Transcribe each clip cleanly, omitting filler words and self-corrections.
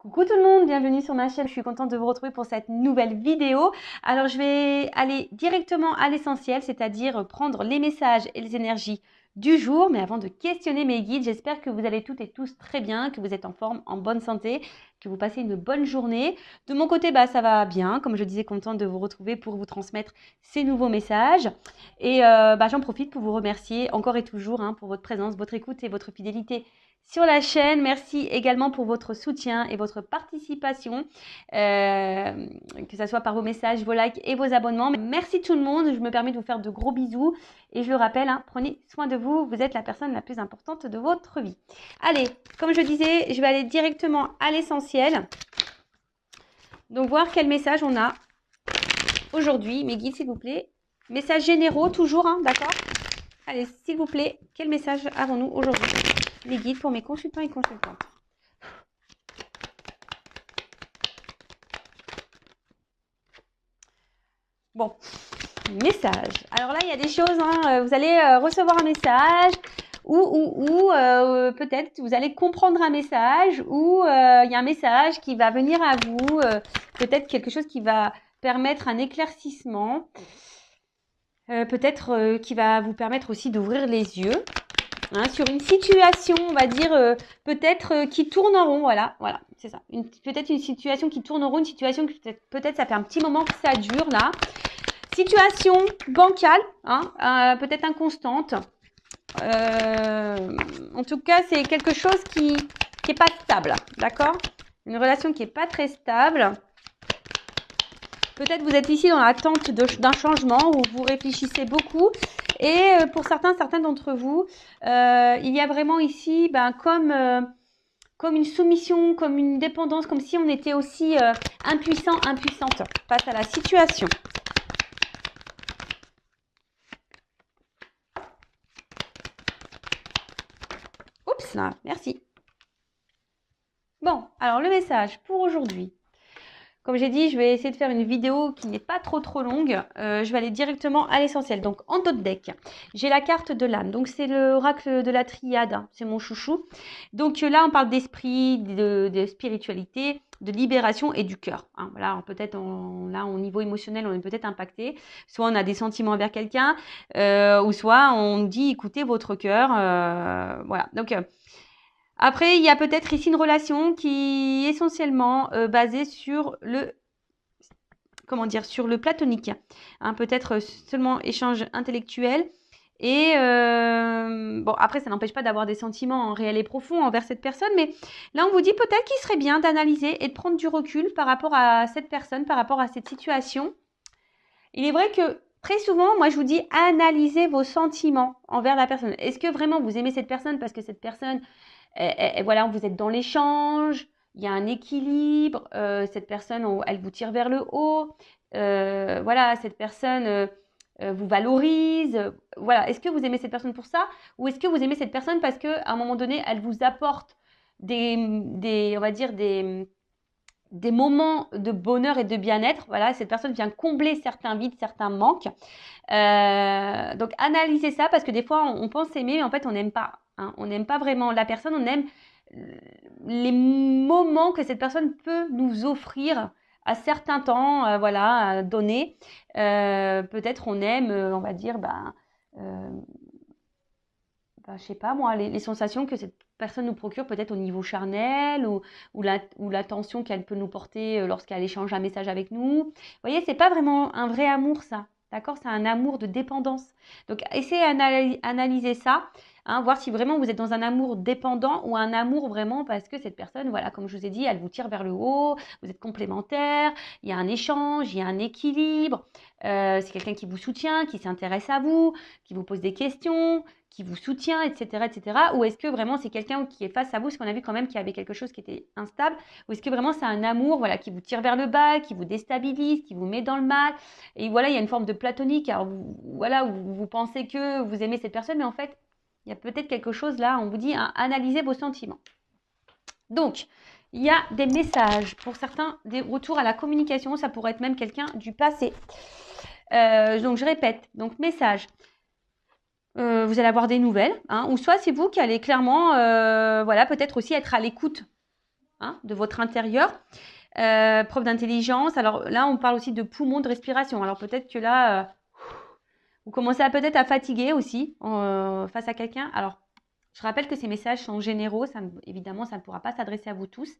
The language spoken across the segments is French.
Coucou tout le monde, bienvenue sur ma chaîne, je suis contente de vous retrouver pour cette nouvelle vidéo. Alors je vais aller directement à l'essentiel, c'est-à-dire prendre les messages et les énergies du jour. Mais avant de questionner mes guides, j'espère que vous allez toutes et tous très bien, que vous êtes en forme, en bonne santé, que vous passez une bonne journée. De mon côté, ça va bien, comme je disais, contente de vous retrouver pour vous transmettre ces nouveaux messages. Et j'en profite pour vous remercier encore et toujours pour votre présence, votre écoute et votre fidélité sur la chaîne. Merci également pour votre soutien et votre participation, que ce soit par vos messages, vos likes et vos abonnements. Merci tout le monde, je me permets de vous faire de gros bisous et je le rappelle, prenez soin de vous, vous êtes la personne la plus importante de votre vie. Allez, comme je disais, je vais aller directement à l'essentiel. Donc voir quel message on a aujourd'hui. Mes guides, s'il vous plaît. Messages généraux toujours, d'accord? Allez, s'il vous plaît, quel message avons-nous aujourd'hui? Les guides pour mes consultants et consultantes. Bon, message. Alors là, il y a des choses, vous allez recevoir un message ou peut-être vous allez comprendre un message ou il y a un message qui va venir à vous, peut-être quelque chose qui va permettre un éclaircissement, peut-être qui va vous permettre aussi d'ouvrir les yeux. Sur une situation, on va dire, peut-être qui tourne en rond, voilà, c'est ça. Peut-être une situation qui tourne en rond, une situation que peut-être ça fait un petit moment que ça dure, là. Situation bancale, peut-être inconstante. En tout cas, c'est quelque chose qui n'est pas stable, d'accord? Une relation qui n'est pas très stable. Peut-être vous êtes ici dans l'attente d'un changement où vous réfléchissez beaucoup. Et pour certains d'entre vous, il y a vraiment ici comme une soumission, comme une dépendance, comme si on était aussi impuissante face à la situation. Oups, là, merci. Bon, alors le message pour aujourd'hui. Comme j'ai dit, je vais essayer de faire une vidéo qui n'est pas trop longue. Je vais aller directement à l'essentiel. Donc, en dos de deck, j'ai la carte de l'âme. Donc, c'est l'oracle de la triade. C'est mon chouchou. Donc, là, on parle d'esprit, de spiritualité, de libération et du cœur. Voilà, peut-être là, au niveau émotionnel, on est peut-être impacté. Soit on a des sentiments envers quelqu'un, ou soit on dit, écoutez votre cœur. Voilà. Donc, après, il y a peut-être ici une relation qui est essentiellement basée sur sur le platonique. Peut-être seulement échange intellectuel. Et bon, après, ça n'empêche pas d'avoir des sentiments réels et profonds envers cette personne. Mais là, on vous dit peut-être qu'il serait bien d'analyser et de prendre du recul par rapport à cette personne, par rapport à cette situation. Il est vrai que très souvent, moi, je vous dis analysez vos sentiments envers la personne. Est-ce que vraiment vous aimez cette personne parce que cette personne... Et voilà, vous êtes dans l'échange, il y a un équilibre, cette personne, elle vous tire vers le haut, voilà, cette personne vous valorise, voilà. Est-ce que vous aimez cette personne pour ça ou est-ce que vous aimez cette personne parce qu'à un moment donné, elle vous apporte on va dire des moments de bonheur et de bien-être, voilà, cette personne vient combler certains vides, certains manques. Donc analysez ça parce que des fois on pense aimer mais en fait on n'aime pas. On n'aime pas vraiment la personne, on aime les moments que cette personne peut nous offrir à certains temps, voilà, donnés. Peut-être on aime, on va dire, je sais pas moi, les sensations que cette personne nous procure peut-être au niveau charnel ou l'attention qu'elle peut nous porter lorsqu'elle échange un message avec nous. Vous voyez, c'est pas vraiment un vrai amour ça, d'accord? C'est un amour de dépendance. Donc essayez d'analyser ça, voir si vraiment vous êtes dans un amour dépendant ou un amour vraiment parce que cette personne, voilà, comme je vous ai dit, elle vous tire vers le haut, vous êtes complémentaires, il y a un échange, il y a un équilibre, c'est quelqu'un qui vous soutient, qui s'intéresse à vous, qui vous pose des questions, qui vous soutient, etc., etc. Ou est-ce que vraiment c'est quelqu'un qui est face à vous, parce qu'on a vu quand même qu'il y avait quelque chose qui était instable, ou est-ce que vraiment c'est un amour, voilà, qui vous tire vers le bas, qui vous déstabilise, qui vous met dans le mal, et voilà, il y a une forme de platonique, alors voilà, vous pensez que vous aimez cette personne, mais en fait, il y a peut-être quelque chose là, on vous dit, analysez vos sentiments. Donc, il y a des messages, pour certains, des retours à la communication, ça pourrait être même quelqu'un du passé. Donc, je répète, donc message. Vous allez avoir des nouvelles, ou soit c'est vous qui allez clairement, voilà, peut-être aussi être à l'écoute hein, de votre intérieur. Preuve d'intelligence. Alors là, on parle aussi de poumons, de respiration. Alors peut-être que là, vous commencez à peut-être à fatiguer aussi face à quelqu'un. Alors, je rappelle que ces messages sont généraux. Évidemment, ça ne pourra pas s'adresser à vous tous.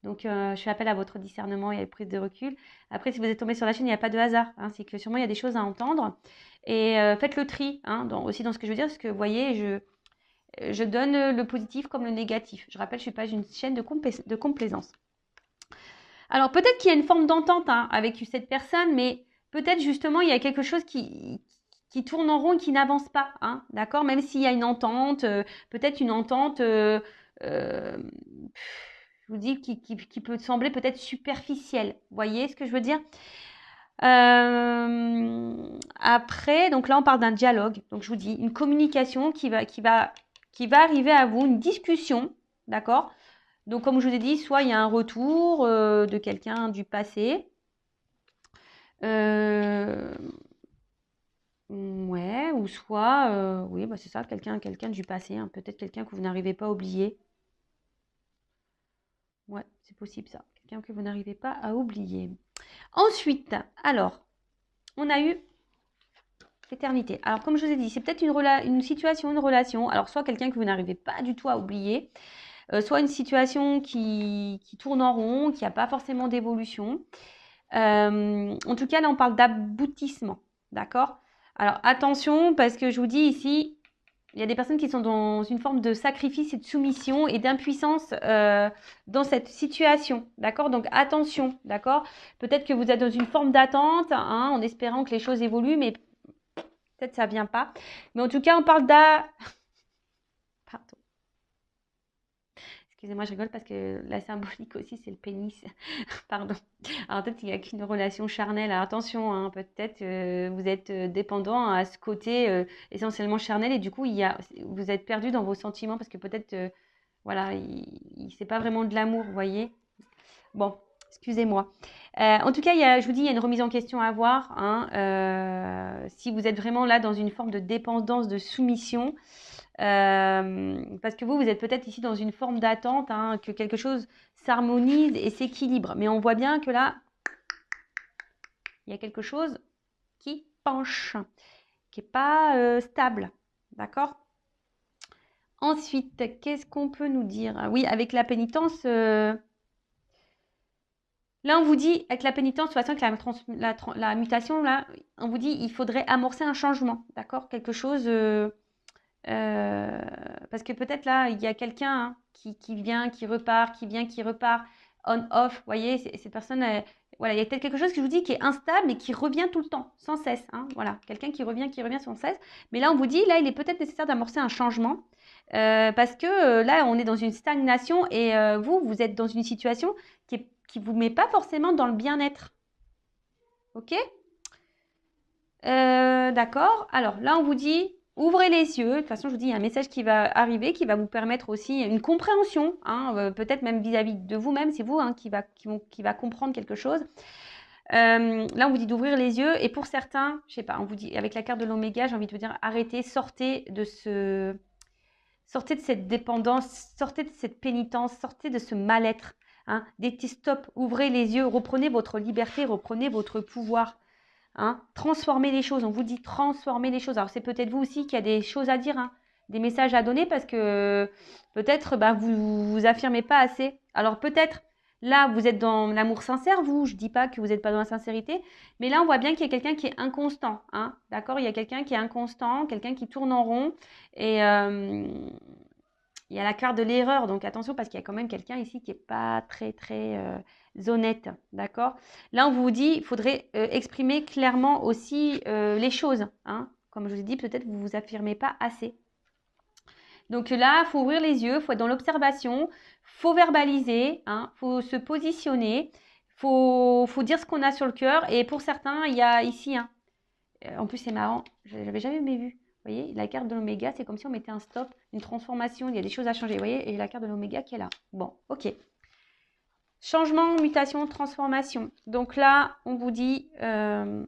Donc, je fais appel à votre discernement et à la prise de recul. Après, si vous êtes tombé sur la chaîne, il n'y a pas de hasard. Hein, c'est que sûrement, il y a des choses à entendre. Et faites le tri hein, aussi dans ce que je veux dire. Parce que, vous voyez, je donne le positif comme le négatif. Je rappelle, je ne suis pas une chaîne de complaisance. Alors, peut-être qu'il y a une forme d'entente hein, avec cette personne, mais peut-être justement, il y a quelque chose qui tourne en rond et qui n'avance pas. Hein, d'accord. Même s'il y a une entente, peut-être une entente, je vous dis, qui peut sembler peut-être superficielle. Vous voyez ce que je veux dire? Après, donc là, on parle d'un dialogue. Donc, je vous dis, une communication qui va arriver à vous, une discussion, d'accord? Donc, comme je vous ai dit, soit il y a un retour de quelqu'un du passé. Ouais, ou soit, oui, bah c'est ça, quelqu'un du passé, hein, peut-être quelqu'un que vous n'arrivez pas à oublier. Ouais, c'est possible ça, quelqu'un que vous n'arrivez pas à oublier. Ensuite, alors, on a eu l'éternité. Alors, comme je vous ai dit, c'est peut-être une situation, une relation. Alors, soit quelqu'un que vous n'arrivez pas du tout à oublier, soit une situation qui tourne en rond, qui n'a pas forcément d'évolution. En tout cas, là, on parle d'aboutissement. D'accord? Alors, attention, parce que je vous dis ici, il y a des personnes qui sont dans une forme de sacrifice et de soumission et d'impuissance dans cette situation. D'accord? Donc, attention. D'accord? Peut-être que vous êtes dans une forme d'attente hein, en espérant que les choses évoluent, mais peut-être ça ne vient pas. Mais en tout cas, on parle Pardon. Excusez-moi, je rigole parce que la symbolique aussi, c'est le pénis. Pardon. Alors peut-être qu'il n'y a qu'une relation charnelle. Alors attention, hein, peut-être vous êtes dépendant à ce côté essentiellement charnel et du coup, vous êtes perdu dans vos sentiments parce que peut-être, voilà, c'est pas vraiment de l'amour, vous voyez. Bon, excusez-moi. En tout cas, je vous dis, il y a une remise en question à avoir. Hein, si vous êtes vraiment là dans une forme de dépendance, de soumission, parce que vous êtes peut-être ici dans une forme d'attente, hein, que quelque chose s'harmonise et s'équilibre. Mais on voit bien que là, il y a quelque chose qui penche, qui n'est pas stable. D'accord? Ensuite, qu'est-ce qu'on peut nous dire? Oui, avec la pénitence, là, on vous dit, avec la pénitence, de toute façon, avec la mutation, là, on vous dit, il faudrait amorcer un changement, d'accord? Quelque chose, parce que peut-être là, il y a quelqu'un hein, qui vient, qui repart, qui vient, qui repart, on-off, vous voyez, ces personnes, voilà, il y a peut-être quelque chose que je vous dis qui est instable, mais qui revient tout le temps, sans cesse, hein, voilà, quelqu'un qui revient sans cesse. Mais là, on vous dit, là, il est peut-être nécessaire d'amorcer un changement, parce que là, on est dans une stagnation et vous êtes dans une situation qui vous met pas forcément dans le bien-être. Ok? D'accord. Alors là, on vous dit, ouvrez les yeux. De toute façon, je vous dis, il y a un message qui va arriver, qui va vous permettre aussi une compréhension, hein, peut-être même vis-à-vis de vous-même, c'est vous hein, qui va comprendre quelque chose. Là, on vous dit d'ouvrir les yeux. Et pour certains, je sais pas, on vous dit, avec la carte de l'oméga, j'ai envie de vous dire, arrêtez, sortez de cette dépendance, sortez de cette pénitence, sortez de ce mal-être. Hein. Dites stop, ouvrez les yeux, reprenez votre liberté, reprenez votre pouvoir. Hein. Transformer les choses, on vous dit transformer les choses. Alors c'est peut-être vous aussi qui a des choses à dire, hein, des messages à donner parce que peut-être vous vous affirmez pas assez. Alors peut-être là vous êtes dans l'amour sincère, vous, je dis pas que vous n'êtes pas dans la sincérité, mais là on voit bien qu'il y a quelqu'un qui est inconstant. Hein, d'accord? Il y a quelqu'un qui est inconstant, quelqu'un qui tourne en rond et il y a la carte de l'erreur, donc attention parce qu'il y a quand même quelqu'un ici qui n'est pas très très honnête, d'accord? Là, on vous dit, il faudrait exprimer clairement aussi les choses, hein? Comme je vous ai dit, peut-être vous ne vous affirmez pas assez. Donc là, il faut ouvrir les yeux, il faut être dans l'observation, il faut verbaliser, il faut se positionner, il faut dire ce qu'on a sur le cœur. Et pour certains, il y a ici, en plus c'est marrant, je n'avais jamais vu. Vous voyez, la carte de l'oméga, c'est comme si on mettait un stop, une transformation, il y a des choses à changer. Vous voyez, et la carte de l'oméga qui est là. Bon, ok. Changement, mutation, transformation. Donc là, on vous dit... Alors,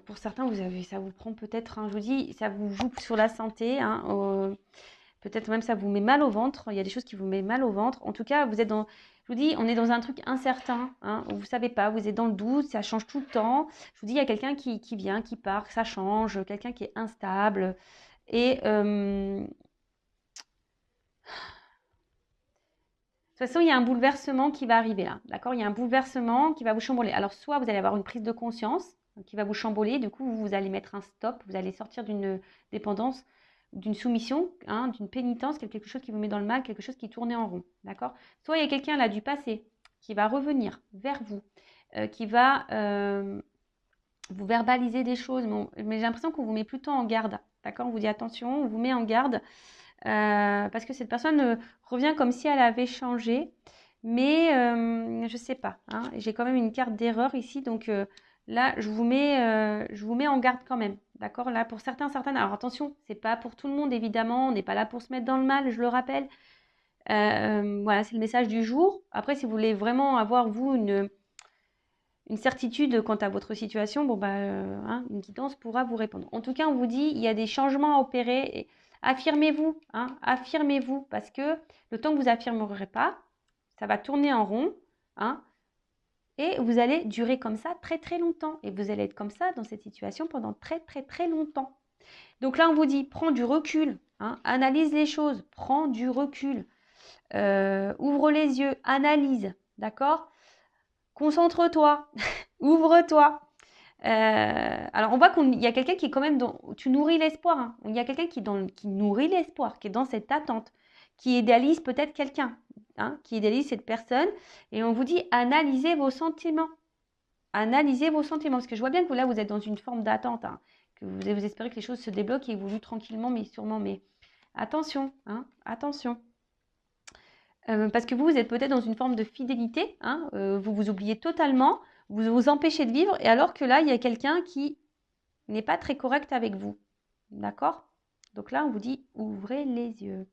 pour certains, ça vous prend peut-être, je vous dis, ça vous joue sur la santé. Peut-être même ça vous met mal au ventre. Il y a des choses qui vous mettent mal au ventre. En tout cas, vous êtes dans, je vous dis, on est dans un truc incertain. Hein, vous ne savez pas, vous êtes dans le doute, ça change tout le temps. Je vous dis, il y a quelqu'un qui vient, qui part, ça change, quelqu'un qui est instable. Et de toute façon, il y a un bouleversement qui va arriver là. D'accord? Il y a un bouleversement qui va vous chambouler. Alors, soit vous allez avoir une prise de conscience qui va vous chambouler. Du coup, vous allez mettre un stop. Vous allez sortir d'une dépendance, d'une soumission, hein, d'une pénitence, quelque chose qui vous met dans le mal, quelque chose qui tournait en rond. D'accord? Soit il y a quelqu'un là du passé qui va revenir vers vous, qui va vous verbaliser des choses. Mais j'ai l'impression qu'on vous met plutôt en garde. D'accord? On vous dit attention, on vous met en garde. Parce que cette personne revient comme si elle avait changé, mais je ne sais pas. Hein, j'ai quand même une carte d'erreur ici, donc là, je vous mets en garde quand même. D'accord? Là, pour certaines. Alors attention, c'est pas pour tout le monde, évidemment. On n'est pas là pour se mettre dans le mal, je le rappelle. Voilà, c'est le message du jour. Après, si vous voulez vraiment avoir, vous, une certitude quant à votre situation, bon, hein, une guidance pourra vous répondre. En tout cas, on vous dit, il y a des changements à opérer. Et affirmez-vous, hein, affirmez-vous, parce que le temps que vous affirmerez pas, ça va tourner en rond, hein, et vous allez durer comme ça très très longtemps. Et vous allez être comme ça dans cette situation pendant très très très longtemps. Donc là, on vous dit, prends du recul, hein, analyse les choses, prends du recul, ouvre les yeux, analyse, d'accord? Concentre-toi, ouvre-toi. Alors, on voit qu'il y a quelqu'un qui est quand même dans... Tu nourris l'espoir. Hein. Il y a quelqu'un qui nourrit l'espoir, qui est dans cette attente, qui idéalise peut-être quelqu'un, hein, qui idéalise cette personne. Et on vous dit, analysez vos sentiments. Analysez vos sentiments. Parce que je vois bien que là, vous êtes dans une forme d'attente. Hein, que vous espérez que les choses se débloquent et évoluent tranquillement, mais sûrement. Mais attention, hein, attention. Parce que vous êtes peut-être dans une forme de fidélité, hein, vous vous oubliez totalement, vous vous empêchez de vivre, et alors que là, il y a quelqu'un qui n'est pas très correct avec vous. D'accord? Donc là, on vous dit, ouvrez les yeux.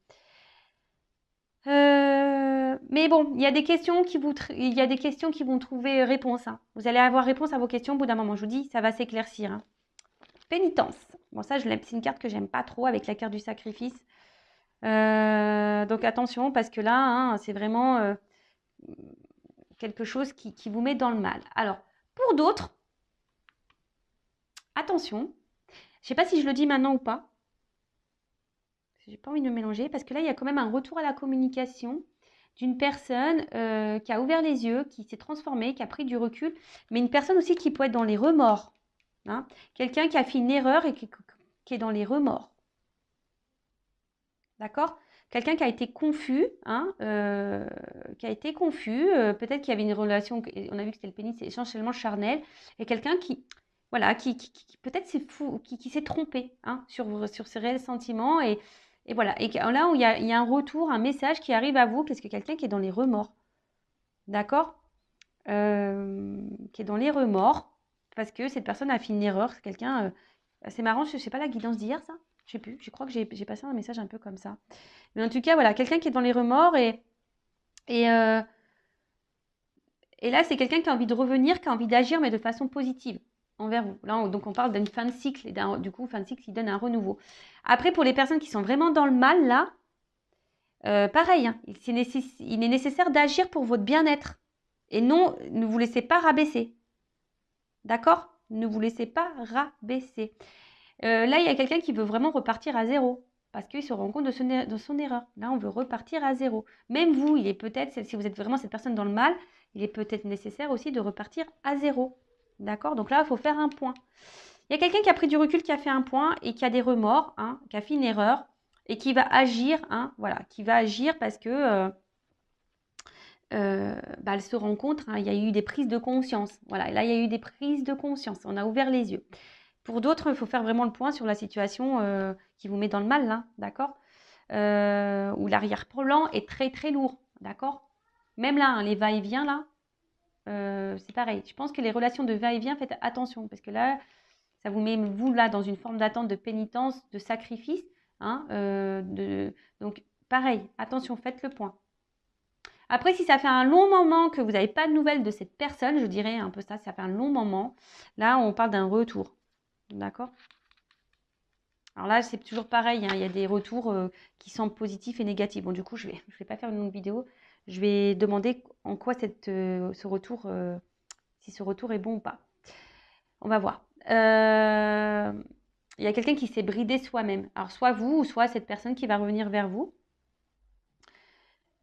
Mais bon, il y a des questions qui vont trouver réponse. Hein. Vous allez avoir réponse à vos questions au bout d'un moment. Je vous dis, ça va s'éclaircir. Hein. Pénitence. Bon, ça, c'est une carte que j'aime pas trop avec la carte du sacrifice. Donc attention, parce que là, hein, c'est vraiment quelque chose qui vous met dans le mal. Alors, pour d'autres, attention, je ne sais pas si je le dis maintenant ou pas. J'ai pas envie de me mélanger, parce que là, il y a quand même un retour à la communication d'une personne qui a ouvert les yeux, qui s'est transformée, qui a pris du recul, mais une personne aussi qui peut être dans les remords. Hein. Quelqu'un qui a fait une erreur et qui est dans les remords. D'accord? Quelqu'un qui a été confus, hein, peut-être qu'il y avait une relation, on a vu que c'était le pénis, c'est essentiellement charnel, et quelqu'un qui, voilà, qui peut-être c'est fou, qui s'est trompé hein, sur ses réels sentiments, et voilà. Et là, où il y a un retour, un message qui arrive à vous, parce que quelqu'un qui est dans les remords, d'accord? Qui est dans les remords, parce que cette personne a fait une erreur, c'est quelqu'un, c'est marrant, je ne sais pas la guidance d'hier, ça? Je sais plus, je crois que j'ai passé un message un peu comme ça. Mais en tout cas, voilà, quelqu'un qui est dans les remords et là, c'est quelqu'un qui a envie de revenir, qui a envie d'agir, mais de façon positive envers vous. Là, donc, on parle d'une fin de cycle et du coup, fin de cycle qui donne un renouveau. Après, pour les personnes qui sont vraiment dans le mal, là, pareil, hein, il est nécessaire d'agir pour votre bien-être. Et non, ne vous laissez pas rabaisser. D'accord? Ne vous laissez pas rabaisser. Là, il y a quelqu'un qui veut vraiment repartir à zéro. Parce qu'il se rend compte de son erreur. Là, on veut repartir à zéro. Même vous, il est peut-être, si vous êtes vraiment cette personne dans le mal, il est peut-être nécessaire aussi de repartir à zéro. D'accord? Donc là, il faut faire un point. Il y a quelqu'un qui a pris du recul, qui a fait un point et qui a des remords, hein, qui a fait une erreur et qui va agir, hein, voilà, qui va agir parce que elle se rend compte, hein, il y a eu des prises de conscience. Voilà, là, il y a eu des prises de conscience. On a ouvert les yeux. Pour d'autres, il faut faire vraiment le point sur la situation qui vous met dans le mal, là, d'accord? Où l'arrière-plan est très, très lourd, d'accord? Même là, hein, les va-et-vient, là, c'est pareil. Je pense que les relations de va-et-vient, faites attention, parce que là, ça vous met, vous, là, dans une forme d'attente, de pénitence, de sacrifice. Hein, donc, pareil, attention, faites le point. Après, si ça fait un long moment que vous n'avez pas de nouvelles de cette personne, je dirais un peu ça, ça fait un long moment, là, on parle d'un retour. D'accord? Alors là, c'est toujours pareil, hein, il y a des retours qui semblent positifs et négatifs. Bon, du coup, je vais pas faire une longue vidéo. Je vais demander en quoi ce retour, si ce retour est bon ou pas. On va voir. Il y a quelqu'un qui s'est bridé soi-même. Alors, soit vous, ou soit cette personne qui va revenir vers vous.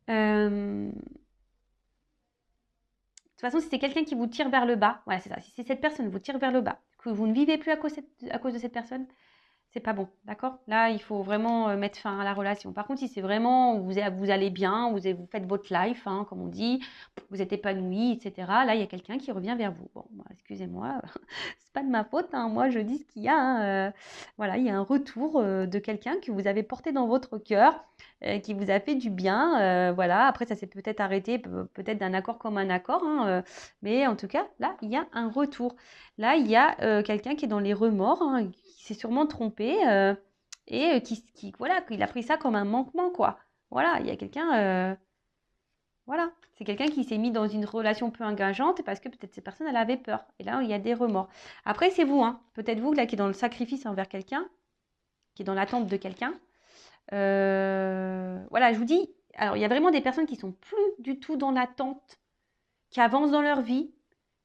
De toute façon, si c'est quelqu'un qui vous tire vers le bas, voilà, c'est ça. Si cette personne vous tire vers le bas, que vous ne vivez plus à cause de cette personne, c'est pas bon, d'accord? Là, il faut vraiment mettre fin à la relation. Par contre, si c'est vraiment, vous allez bien, vous faites votre life, hein, comme on dit, vous êtes épanoui, etc. Là, il y a quelqu'un qui revient vers vous. Bon, excusez-moi, c'est pas de ma faute, hein, moi je dis ce qu'il y a. Hein, voilà, il y a un retour de quelqu'un que vous avez porté dans votre cœur, qui vous a fait du bien. Voilà, après, ça s'est peut-être arrêté, peut-être d'un accord comme un accord, hein, mais en tout cas, là, il y a un retour. Là, il y a quelqu'un qui est dans les remords, hein, qui s'est sûrement trompé et voilà, qu'il a pris ça comme un manquement, quoi. Voilà, il y a quelqu'un, voilà, c'est quelqu'un qui s'est mis dans une relation peu engageante parce que peut-être cette personne, elle avait peur. Et là, il y a des remords. Après, c'est vous, hein. Peut-être vous, là, qui est dans le sacrifice envers quelqu'un, qui est dans l'attente de quelqu'un. Voilà, je vous dis, alors, il y a vraiment des personnes qui sont plus du tout dans l'attente, qui avancent dans leur vie.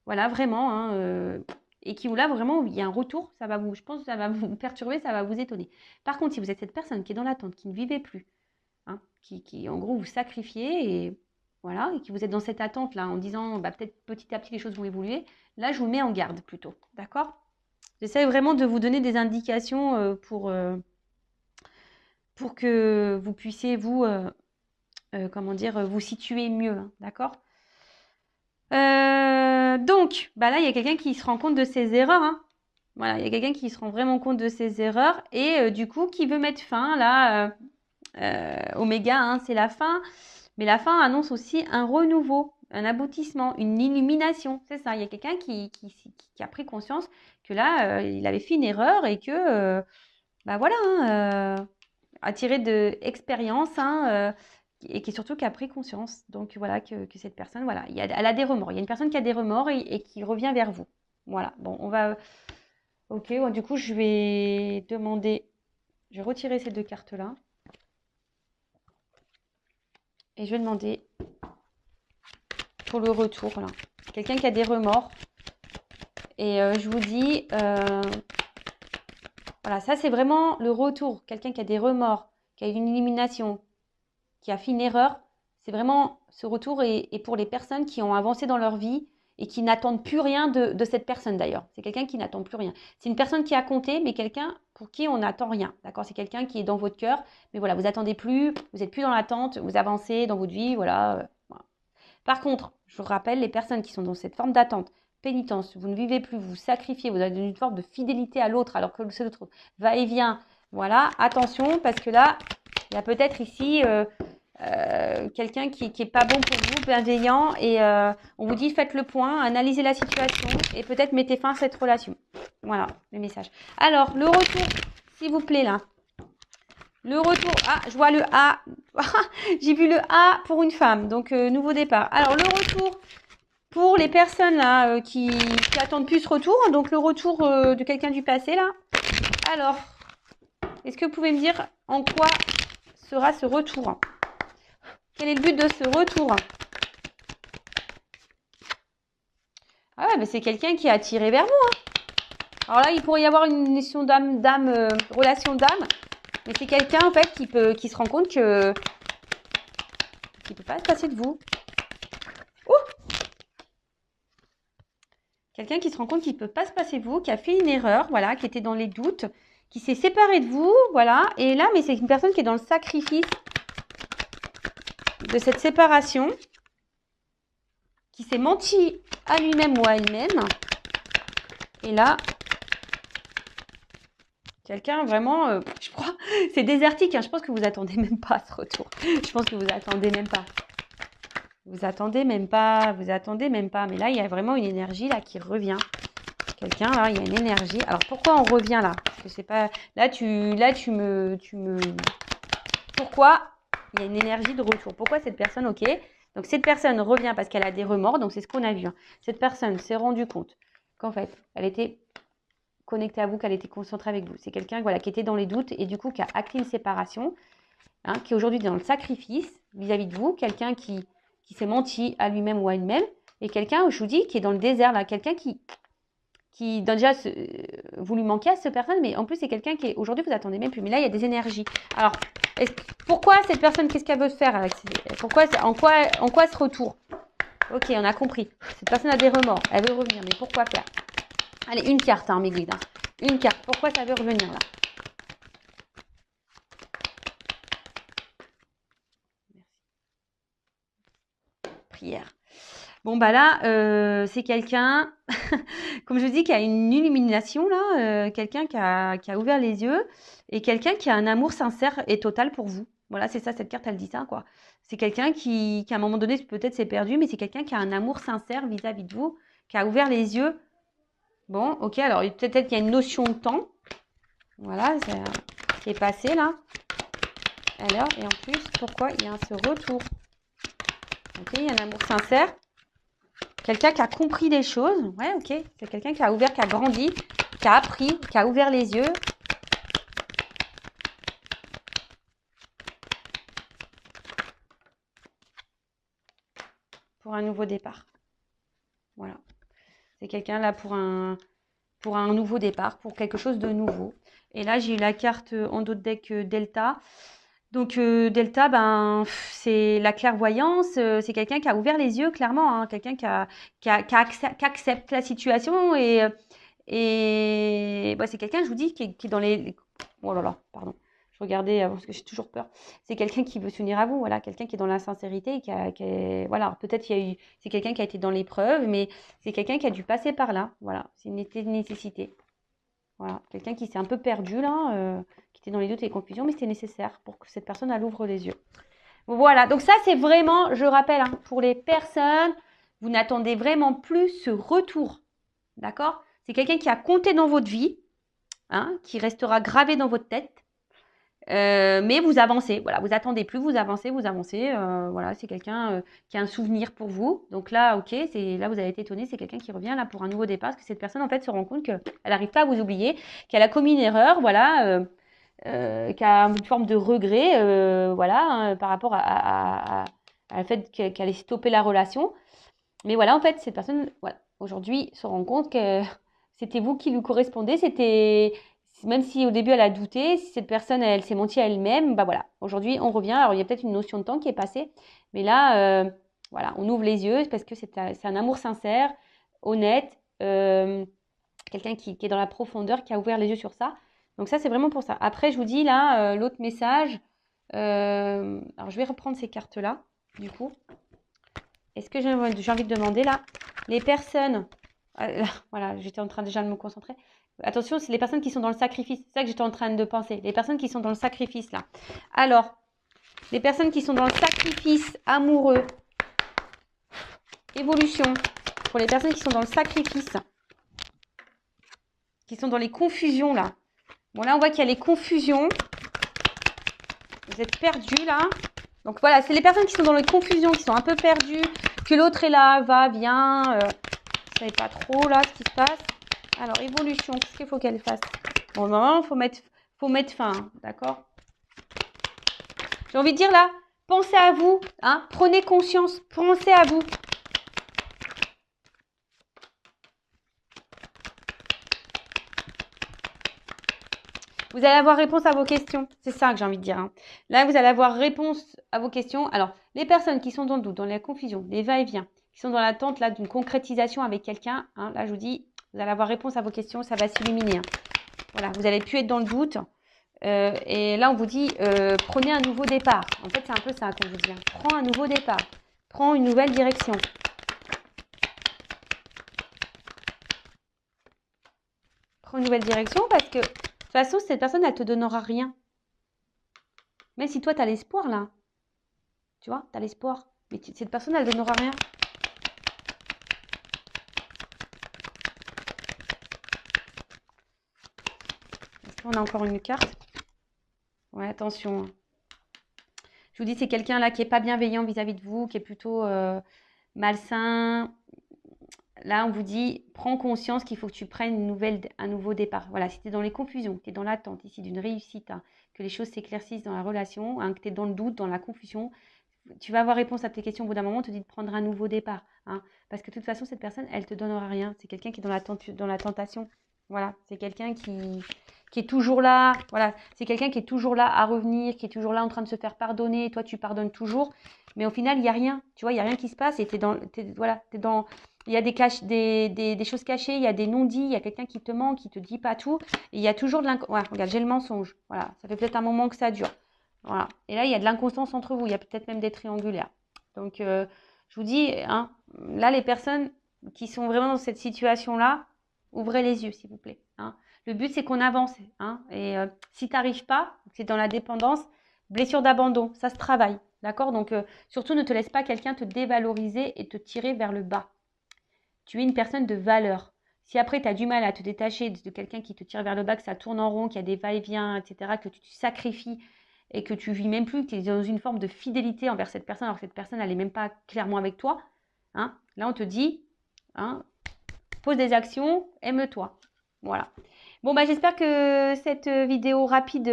Voilà, vraiment, hein, et qui, là, vraiment, il y a un retour, je pense que ça va vous perturber, ça va vous étonner. Par contre, si vous êtes cette personne qui est dans l'attente, qui ne vivait plus, hein, qui, en gros, vous sacrifiez, et voilà, et qui vous êtes dans cette attente-là, en disant, peut-être petit à petit, les choses vont évoluer, là, je vous mets en garde, plutôt, d'accord? J'essaie vraiment de vous donner des indications pour que vous puissiez, vous, comment dire, vous situer mieux, hein, d'accord? Donc, là, il y a quelqu'un qui se rend compte de ses erreurs, hein. Voilà, il y a quelqu'un qui se rend vraiment compte de ses erreurs et du coup, qui veut mettre fin, là, Oméga, hein, c'est la fin. Mais la fin annonce aussi un renouveau, un aboutissement, une illumination. C'est ça, il y a quelqu'un qui a pris conscience que là, il avait fait une erreur et que, voilà, hein, a tiré de expérience, hein, et qui surtout qui a pris conscience. Donc voilà, que cette personne, voilà, elle a des remords. Il y a une personne qui a des remords et qui revient vers vous. Voilà, bon, on va... Ok, bon, du coup, je vais retirer ces deux cartes-là. Et je vais demander pour le retour, là. Quelqu'un qui a des remords. Et je vous dis, voilà, ça c'est vraiment le retour. Quelqu'un qui a des remords, qui a une élimination, qui a fait une erreur. C'est vraiment ce retour est pour les personnes qui ont avancé dans leur vie et qui n'attendent plus rien de cette personne d'ailleurs. C'est quelqu'un qui n'attend plus rien. C'est une personne qui a compté, mais quelqu'un pour qui on n'attend rien. D'accord? C'est quelqu'un qui est dans votre cœur, mais voilà, vous attendez plus, vous n'êtes plus dans l'attente, vous avancez dans votre vie, voilà. Voilà. Par contre, je vous rappelle, les personnes qui sont dans cette forme d'attente, pénitence, vous ne vivez plus, vous vous sacrifiez, vous avez une forme de fidélité à l'autre, alors que l'autre va et vient. Voilà, attention, parce que là, il y a peut-être ici quelqu'un qui est pas bon pour vous, bienveillant, et on vous dit faites le point, analysez la situation et peut-être mettez fin à cette relation. Voilà le message. Alors, le retour, s'il vous plaît, là. Le retour, ah, je vois le A. J'ai vu le A pour une femme, donc nouveau départ. Alors, le retour pour les personnes là qui attendent plus ce retour, donc le retour de quelqu'un du passé, là. Alors, est-ce que vous pouvez me dire en quoi sera ce retour ? Quel est le but de ce retour? Ah ouais, mais c'est quelqu'un qui est attiré vers vous. Hein. Alors là, il pourrait y avoir une relation d'âme, mais c'est quelqu'un en fait qui se rend compte que qu'il peut pas se passer de vous. Quelqu'un qui se rend compte qu'il peut pas se passer de vous, qui a fait une erreur, voilà, qui était dans les doutes, qui s'est séparé de vous, voilà. Et là, mais c'est une personne qui est dans le sacrifice de cette séparation, qui s'est menti à lui-même ou à elle-même. Et là, quelqu'un vraiment, je crois, c'est désertique. Hein, je pense que vous attendez même pas ce retour. Je pense que vous attendez même pas. Vous attendez même pas. Mais là, il y a vraiment une énergie là qui revient. Quelqu'un, là, il y a une énergie. Alors pourquoi on revient là? Parce que c'est pas. Là, tu me. Pourquoi il y a une énergie de retour? Pourquoi cette personne, ok? Donc cette personne revient parce qu'elle a des remords. Donc c'est ce qu'on a vu. Hein. Cette personne s'est rendue compte qu'en fait, elle était connectée à vous, qu'elle était concentrée avec vous. C'est quelqu'un voilà, qui était dans les doutes et du coup qui a acté une séparation, hein, qui est aujourd'hui dans le sacrifice vis-à-vis de vous, quelqu'un qui s'est menti à lui-même ou à elle-même, et quelqu'un, je vous dis, qui est dans le désert, là, quelqu'un qui déjà, vous lui manquez à cette personne, mais en plus, c'est quelqu'un qui est, aujourd'hui, vous attendez même plus, mais là, il y a des énergies. Alors, pourquoi cette personne, qu'est-ce qu'elle veut faire avec en quoi ce retour? Ok, on a compris. Cette personne a des remords, elle veut revenir, mais pourquoi faire? Allez, une carte, hein, mes guides. Hein. Une carte, pourquoi ça veut revenir là? Prière. Bon, bah là, c'est quelqu'un, comme je dis, qui a une illumination, là, quelqu'un qui a ouvert les yeux et quelqu'un qui a un amour sincère et total pour vous. Voilà, c'est ça, cette carte, elle dit ça, quoi. C'est quelqu'un qui, à un moment donné, peut-être s'est perdu, mais c'est quelqu'un qui a un amour sincère vis-à-vis de vous, qui a ouvert les yeux. Bon, ok, alors peut-être qu'il y a une notion de temps. Voilà, qui est passé, là. Alors, et en plus, pourquoi il y a ce retour? Ok, il y a un amour sincère. Quelqu'un qui a compris des choses. Ouais, ok. C'est quelqu'un qui a ouvert, qui a grandi, qui a appris, qui a ouvert les yeux. Pour un nouveau départ. Voilà. C'est quelqu'un là pour un nouveau départ, pour quelque chose de nouveau. Et là, j'ai eu la carte en dos de deck Delta. Donc, Delta, ben, c'est la clairvoyance. C'est quelqu'un qui a ouvert les yeux, clairement. Hein, quelqu'un qui accepte la situation. Et bah, c'est quelqu'un, je vous dis, qui est dans les... Oh là là, pardon. Je regardais parce que j'ai toujours peur. C'est quelqu'un qui veut s'unir à vous, voilà, quelqu'un qui est dans la sincérité, voilà, peut-être c'est quelqu'un qui a été dans l'épreuve, mais c'est quelqu'un qui a dû passer par là, voilà, c'est une nécessité, voilà, quelqu'un qui s'est un peu perdu là, qui était dans les doutes et les confusions, mais c'était nécessaire pour que cette personne elle ouvre les yeux. Voilà, donc ça c'est vraiment, je rappelle, hein, pour les personnes, vous n'attendez vraiment plus ce retour, d'accord? C'est quelqu'un qui a compté dans votre vie, hein, qui restera gravé dans votre tête. Mais vous avancez, voilà, vous attendez plus, vous avancez, voilà, c'est quelqu'un qui a un souvenir pour vous. Donc là, ok, là vous avez été étonné, c'est quelqu'un qui revient là pour un nouveau départ, parce que cette personne en fait se rend compte qu'elle n'arrive pas à vous oublier, qu'elle a commis une erreur, voilà, qu'elle a une forme de regret, voilà, hein, par rapport à le fait qu'elle ait stoppé la relation. Mais voilà, en fait, cette personne, voilà, aujourd'hui, se rend compte que c'était vous qui lui correspondez, même si au début elle a douté, si cette personne elle s'est mentie à elle-même, bah voilà, aujourd'hui on revient. Alors il y a peut-être une notion de temps qui est passée, mais là, voilà, on ouvre les yeux parce que c'est un amour sincère, honnête, quelqu'un qui est dans la profondeur, qui a ouvert les yeux sur ça. Donc ça c'est vraiment pour ça. Après je vous dis là, l'autre message, alors je vais reprendre ces cartes-là, du coup. Est-ce que j'ai envie de demander là, les personnes, voilà, j'étais en train déjà de me concentrer. Attention, c'est les personnes qui sont dans le sacrifice. C'est ça que j'étais en train de penser. Les personnes qui sont dans le sacrifice, là. Alors, les personnes qui sont dans le sacrifice amoureux, évolution. Pour les personnes qui sont dans le sacrifice, qui sont dans les confusions, là. Bon, là, on voit qu'il y a les confusions. Vous êtes perdus, là. Donc, voilà, c'est les personnes qui sont dans les confusions, qui sont un peu perdues, que l'autre est là, va, vient. Vous ne savez pas trop, là, ce qui se passe. Alors, évolution, qu'est-ce qu'il faut qu'elle fasse? Bon, normalement, il faut mettre fin, hein, d'accord? J'ai envie de dire là, pensez à vous, hein, prenez conscience, pensez à vous. Vous allez avoir réponse à vos questions, c'est ça que j'ai envie de dire. Hein. Là, vous allez avoir réponse à vos questions. Alors, les personnes qui sont dans le doute, dans la confusion, les va-et-vient, qui sont dans l'attente là d'une concrétisation avec quelqu'un, hein, là, je vous dis, vous allez avoir réponse à vos questions, ça va s'illuminer. Hein. Voilà, vous allez plus être dans le doute. Et là, on vous dit, prenez un nouveau départ. En fait, c'est un peu ça qu'on vous dit. Hein. Prends un nouveau départ. Prends une nouvelle direction. Prends une nouvelle direction parce que, de toute façon, cette personne, elle ne te donnera rien. Même si toi, tu as l'espoir, là. Tu vois, tu as l'espoir. Mais cette personne, elle ne donnera rien. Est-ce qu'on a encore une carte? Ouais, attention. Je vous dis, c'est quelqu'un là qui n'est pas bienveillant vis-à-vis de vous, qui est plutôt malsain. là, on vous dit, prends conscience qu'il faut que tu prennes un nouveau départ. Voilà, si tu es dans les confusions, que tu es dans l'attente ici d'une réussite, hein, que les choses s'éclaircissent dans la relation, hein, que tu es dans le doute, dans la confusion, tu vas avoir réponse à tes questions. Au bout d'un moment, on te dit de prendre un nouveau départ. Hein, parce que de toute façon, cette personne, elle te donnera rien. C'est quelqu'un qui est dans la tentation. Voilà, c'est quelqu'un qui est toujours là. Voilà, c'est quelqu'un qui est toujours là à revenir, qui est toujours là en train de se faire pardonner. Toi, tu pardonnes toujours. Mais au final, il n'y a rien. Tu vois, il n'y a rien qui se passe. Et voilà, il y a des choses cachées, il y a des non-dits, il y a quelqu'un qui te ment, qui te dit pas tout. Et il y a toujours de l'inconscience. Ouais, regarde, j'ai le mensonge. Voilà, ça fait peut-être un moment que ça dure. Voilà. Et là, il y a de l'inconstance entre vous. Il y a peut-être même des triangulaires. Donc, je vous dis, hein, là, les personnes qui sont vraiment dans cette situation-là, ouvrez les yeux, s'il vous plaît. Hein. Le but, c'est qu'on avance. Hein. Et si tu n'arrives pas, c'est dans la dépendance, blessure d'abandon, ça se travaille. D'accord. Donc, surtout, ne te laisse pas quelqu'un te dévaloriser et te tirer vers le bas. Tu es une personne de valeur. Si après, tu as du mal à te détacher de quelqu'un qui te tire vers le bas, que ça tourne en rond, qu'il y a des va-et-vient, etc., que tu te sacrifies et que tu vis même plus, que tu es dans une forme de fidélité envers cette personne, alors que cette personne, elle n'est même pas clairement avec toi, hein, là, on te dit, hein, pose des actions, aime-toi. Voilà. Bon, bah, j'espère que cette vidéo rapide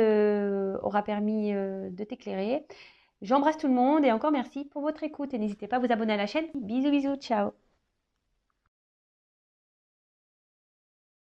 aura permis de t'éclairer. J'embrasse tout le monde et encore merci pour votre écoute. Et n'hésitez pas à vous abonner à la chaîne. Bisous, bisous, ciao.